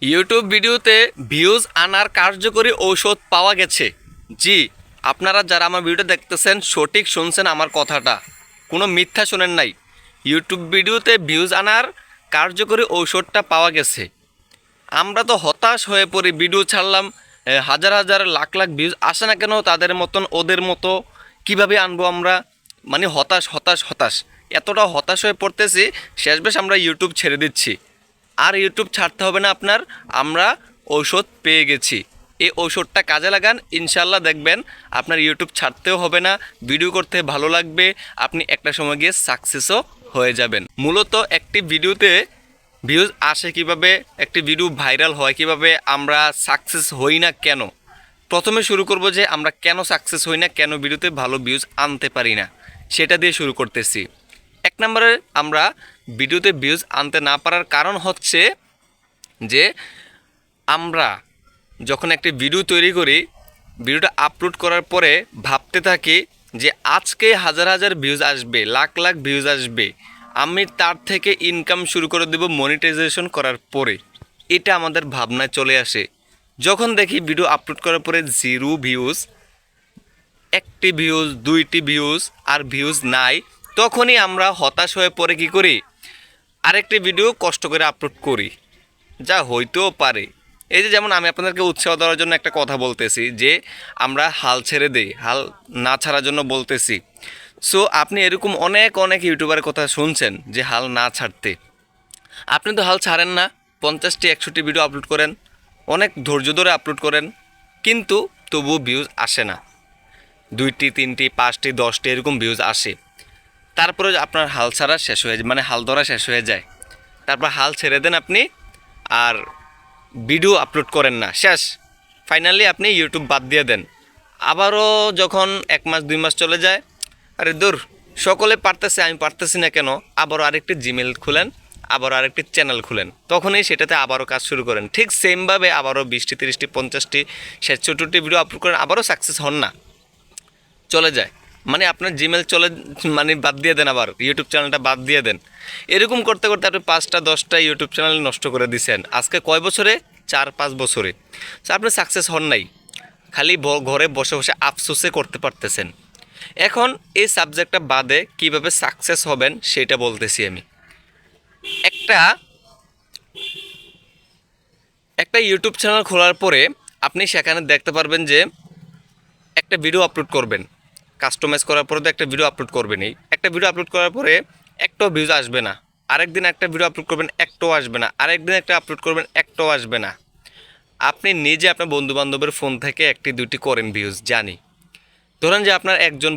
YouTube ভিডিওতে views আনার কার্যকরী ঔষধ পাওয়া গেছে। জি, আপনারা যারা আমার ভিডিও দেখতেছেন সঠিক শুনছেন আমার কথাটা, কোনো মিথ্যা শোনেন নাই। ইউটিউব ভিডিওতে ভিউজ আনার কার্যকরী ঔষধটা পাওয়া গেছে। আমরা তো হতাশ হয়ে পড়ি, ভিডিও ছাড়লাম, হাজার হাজার লাখ লাখ ভিউজ আসে না কেন তাদের মতন ওদের মতো কিভাবে আনবো আমরা, মানে হতাশ হতাশ হতাশ, এতটা হতাশ হয়ে পড়তেছি শেষমেশ আমরা ইউটিউব ছেড়ে দিচ্ছি। আর ইউটিউব ছাড়তে হবে না আপনার, আমরা ঔষধ পেয়ে গেছি। এই ঔষধটা কাজে লাগান, ইনশাল্লাহ দেখবেন আপনার ইউটিউব ছাড়তেও হবে না, ভিডিও করতে ভালো লাগবে, আপনি একটা সময় গিয়ে সাকসেসও হয়ে যাবেন। মূলত একটি ভিডিওতে ভিউজ আসে কিভাবে, একটি ভিডিও ভাইরাল হয় কিভাবে, আমরা সাকসেস হই না কেন। প্রথমে শুরু করব যে আমরা কেন সাকসেস হই না, কেন ভিডিওতে ভালো ভিউজ আনতে পারি না, সেটা দিয়ে শুরু করতেছি। এক নম্বরে আমরা ভিডিওতে ভিউজ আনতে না পারার কারণ হচ্ছে যে আমরা যখন একটি ভিডিও তৈরি করি, ভিডিওটা আপলোড করার পরে ভাবতে থাকি যে আজকে হাজার হাজার ভিউজ আসবে, লাখ লাখ ভিউজ আসবে, আমি তার থেকে ইনকাম শুরু করে দেব মনিটাইজেশন করার পরে। এটা আমাদের ভাবনায় চলে আসে। যখন দেখি ভিডিও আপলোড করার পরে জিরো ভিউজ, একটি ভিউজ, দুইটি ভিউজ, আর ভিউজ নাই, তখনই আমরা হতাশ হয়ে পড়ে কী করি, আরেকটি ভিডিও কষ্ট করে আপলোড করি, যা হইতেও পারে। এই যে যেমন আমি আপনাদেরকে উৎসাহ দেওয়ার জন্য একটা কথা বলতেছি যে আমরা হাল ছেড়ে দেই, হাল না ছাড়ার জন্য বলতেছি। সো আপনি এরকম অনেক অনেক ইউটিউবারের কথা শুনছেন যে হাল না ছাড়তে। আপনি তো হাল ছাড়েন না, 50টি 100টি ভিডিও আপলোড করেন, অনেক ধৈর্য ধরে আপলোড করেন, কিন্তু তবুও ভিউজ আসে না। 2টি 3টি 5টি 10টি এরকম ভিউজ আসে। তারপরে আপনার হাল ছাড়া শেষ হয়ে যায়, মানে হাল ধরা শেষ হয়ে যায়। তারপর হাল ছেড়ে দেন আপনি, আর ভিডিও আপলোড করেন না, শেষ। ফাইনালি আপনি ইউটিউব বাদ দিয়ে দেন। আবারও যখন 1 মাস 2 মাস চলে যায়, আরে দূর, সকলে পারতেছে আমি পারতেছি না কেন, আবারও আরেকটি জিমেল খুলেন, আবারও আরেকটি চ্যানেল খুলেন, তখনই সেটাতে আবারও কাজ শুরু করেন। ঠিক সেমভাবে আবারও 20টি 30টি 50টি 60টি ভিডিও আপলোড করেন, আবারও সাকসেস হন না, চলে যায়। মানে আপনার জিমেল চলে, মানে বাদ দিয়ে দেন, আবার ইউটিউব চ্যানেলটা বাদ দিয়ে দেন। এরকম করতে করতে আপনি 5টা 10টা ইউটিউব চ্যানেল নষ্ট করে দিয়েছেন। আজকে কয় বছরে? 4-5 বছরে। আপনি সাকসেস হন নাই, খালি ঘরে বসে বসে আফসোসে করতে পারতেছেন। এখন এই সাবজেক্টটা বাদে কিভাবে সাকসেস হবেন সেটা বলতেছি আমি। একটা একটা ইউটিউব চ্যানেল খোলার পরে আপনি সেখানে দেখতে পারবেন যে একটা ভিডিও আপলোড করবেন, কাস্টমাইজ করার পরে তো একটা ভিডিও আপলোড করবেনই। একটা ভিডিও আপলোড করার পরে একটাও ভিউজ আসবে না। আরেকদিন একটা ভিডিও আপলোড করবেন, একটাও আসবে না। আরেকদিন একটা আপলোড করবেন, একটাও আসবে না। আপনি নিজে আপনার বন্ধুবান্ধবের ফোন থেকে 1টি 2টি করেন ভিউজ, জানি। ধরেন যে আপনার একজন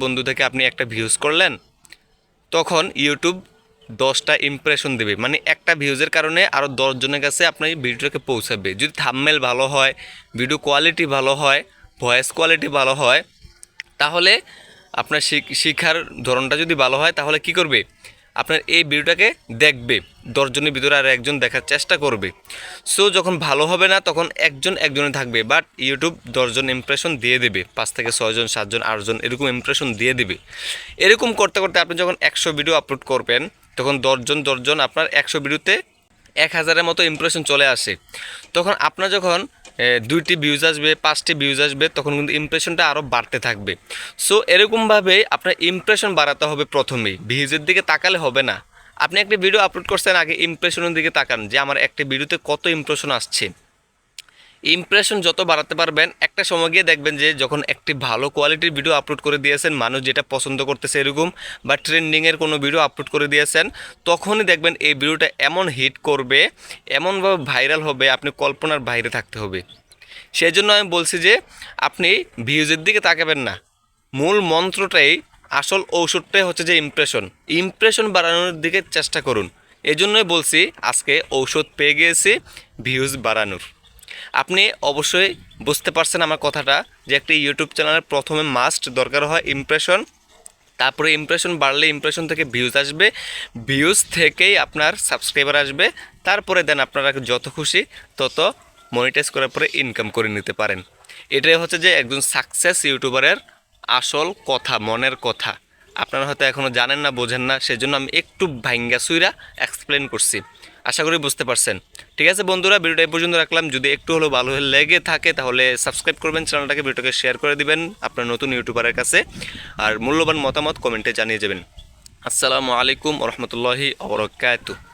বন্ধু থেকে আপনি একটা ভিউজ করলেন, তখন ইউটিউব 10টা ইমপ্রেশন দেবে, মানে একটা ভিউজের কারণে আরও 10 জনের কাছে আপনার ভিডিওটাকে পৌঁছাবে। যদি থাম্বনেল ভালো হয়, ভিডিও কোয়ালিটি ভালো হয়, ভয়েস কোয়ালিটি ভালো হয়, তাহলে আপনার শিক্ষার ধরনটা যদি ভালো হয়, তাহলে কি করবে, আপনার এই ভিডিওটাকে দেখবে 10 জনের ভিতরে আর একজন দেখার চেষ্টা করবে। সো যখন ভালো হবে না তখন একজনে থাকবে, বাট ইউটিউব 10 জন ইমপ্রেশন দিয়ে দেবে, 5 থেকে 6 জন 7 জন 8 জন এরকম ইমপ্রেশন দিয়ে দেবে। এরকম করতে করতে আপনি যখন 100 ভিডিও আপলোড করবেন, তখন 10 জন আপনার 100 ভিডিওতে 1000-এর মতো ইমপ্রেশন চলে আসে। তখন আপনার যখন 2টি ভিউজ আসবে, 5টি ভিউজ আসবে, তখন কিন্তু ইমপ্রেশনটা আরও বাড়তে থাকবে। সো এরকমভাবে আপনার ইমপ্রেশন বাড়াতে হবে প্রথমেই, ভিউজের দিকে তাকালে হবে না। আপনি একটি ভিডিও আপলোড করছেন, আগে ইমপ্রেশনের দিকে তাকান যে আমার একটি ভিডিওতে কত ইমপ্রেশন আসছে। ইমপ্রেশন যত বাড়াতে পারবেন, একটা সময় গিয়ে দেখবেন যে যখন একটি ভালো কোয়ালিটির ভিডিও আপলোড করে দিয়েছেন, মানুষ যেটা পছন্দ করতেছে এরকম, বা ট্রেন্ডিংয়ের কোনো ভিডিও আপলোড করে দিয়েছেন, তখনই দেখবেন এই ভিডিওটা এমন হিট করবে, এমনভাবে ভাইরাল হবে, আপনি কল্পনার বাইরে থাকতে হবে। সেই জন্য আমি বলছি যে আপনি ভিউজের দিকে তাকাবেন না, মূল মন্ত্রটাই, আসল ঔষধটাই হচ্ছে যে ইমপ্রেশন বাড়ানোর দিকে চেষ্টা করুন। এই জন্যই বলছি আজকে ঔষধ পেয়ে গিয়েছি ভিউজ বাড়ানোর। আপনি অবশ্যই বুঝতে পারছেন আমার কথাটা, যে একটি ইউটিউব চ্যানেলের প্রথমে মাস্ট দরকার হয় ইমপ্রেশন, তারপরে ইমপ্রেশন বাড়লে ইমপ্রেশন থেকে ভিউজ আসবে, ভিউজ থেকেই আপনার সাবস্ক্রাইবার আসবে, তারপরে দেন আপনারা যত খুশি তত মনিটাইজ করার পরে ইনকাম করে নিতে পারেন। এটাই হচ্ছে যে একজন সাকসেস ইউটিউবারের আসল কথা, মনের কথা। আপনারা হয়তো এখনও জানেন না, বোঝেন না, সেজন্য আমি একটু ভাঙ্গা সুইরা এক্সপ্লেন করছি। আশা করি বুঝতে পারছেন। ঠিক আছে বন্ধুরা, ভিডিওটা এই পর্যন্ত রাখলাম। যদি একটু হলেও ভালো লেগে থাকে তাহলে সাবস্ক্রাইব করবেন চ্যানেলটাকে, ভিডিওটাকে শেয়ার করে দিবেন আপনার নতুন ইউটিউবারের কাছে, আর মূল্যবান মতামত কমেন্টে জানিয়ে যাবেন। আসসালামু আলাইকুম ওয়া রাহমাতুল্লাহি ওয়া বারাকাতুহু।